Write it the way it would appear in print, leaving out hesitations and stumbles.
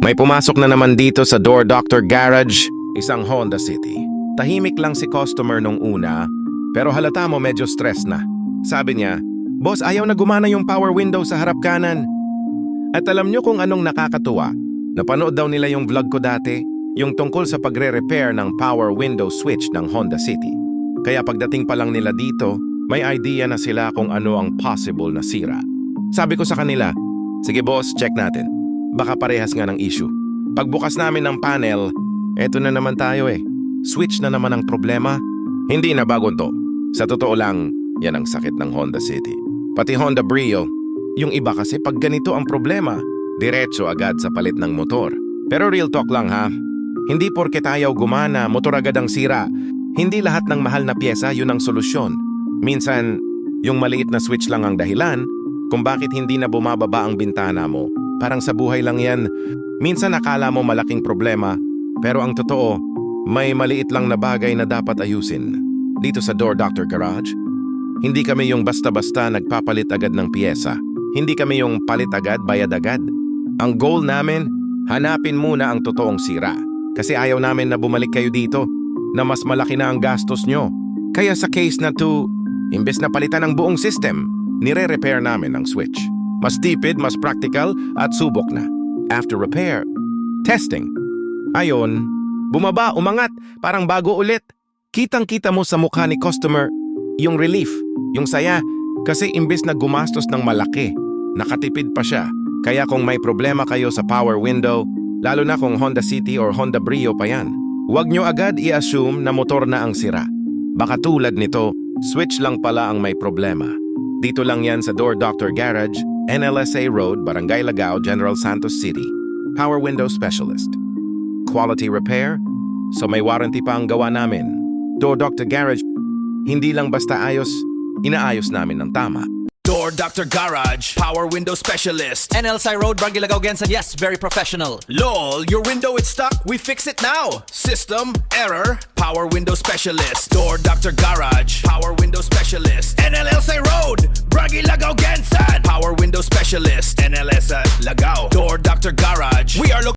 May pumasok na naman dito sa Door Doctor Garage, isang Honda City. Tahimik lang si customer nung una, pero halata mo medyo stress na. Sabi niya, "Boss, ayaw na gumana yung power window sa harap kanan." At alam niyo kung anong nakakatuwa? Napanood daw nila yung vlog ko dati, yung tungkol sa pagre-repair ng power window switch ng Honda City. Kaya pagdating pa lang nila dito, may idea na sila kung ano ang possible na sira. Sabi ko sa kanila, "Sige boss, check natin. Baka parehas nga ng issue." Pagbukas namin ng panel, eto na naman tayo eh. Switch na naman ang problema. Hindi na bago to. Sa totoo lang, yan ang sakit ng Honda City. Pati Honda Brio. Yung iba kasi pag ganito ang problema, diretso agad sa palit ng motor. Pero real talk lang ha. Hindi porket ayaw gumana, motor agad ang sira. Hindi lahat ng mahal na pyesa yun ang solusyon. Minsan, yung maliit na switch lang ang dahilan kung bakit hindi na bumababa ang bintana mo. Parang sa buhay lang yan. Minsan akala mo malaking problema, pero ang totoo, may maliit lang na bagay na dapat ayusin. Dito sa Door Doctor Garage, hindi kami yung basta-basta nagpapalit agad ng piyesa. Hindi kami yung palit agad, bayad agad. Ang goal namin, hanapin muna ang totoong sira. Kasi ayaw namin na bumalik kayo dito, na mas malaki na ang gastos nyo. Kaya sa case na to, imbes na palitan ang buong system, nire-repair namin ang switch. Mas tipid, mas practical, at subok na. After repair, testing. Ayon, bumaba, umangat, parang bago ulit. Kitang-kita mo sa mukha ni customer yung relief, yung saya. Kasi imbes na gumastos ng malaki, nakatipid pa siya. Kaya kung may problema kayo sa power window, lalo na kung Honda City or Honda Brio pa yan, huwag nyo agad i-assume na motor na ang sira. Baka tulad nito, switch lang pala ang may problema. Dito lang yan sa Door Doctor Garage, NLSA Road, Barangay Lagao, General Santos City. Power Window Specialist. Quality repair, so may warranty pa ang gawa namin. Door Doctor Garage, hindi lang basta ayos, inaayos namin ng tama. Door Doctor Garage, Power Window Specialist. NLSI Road, Barangay Lagao, Gensan. Yes, very professional. LOL, your window is stuck, we fix it now. System, error, Power Window Specialist. Door Doctor Garage, Power Window Specialist. NLSI Road, Barangay Lagao, Gensan. Power Window Specialist.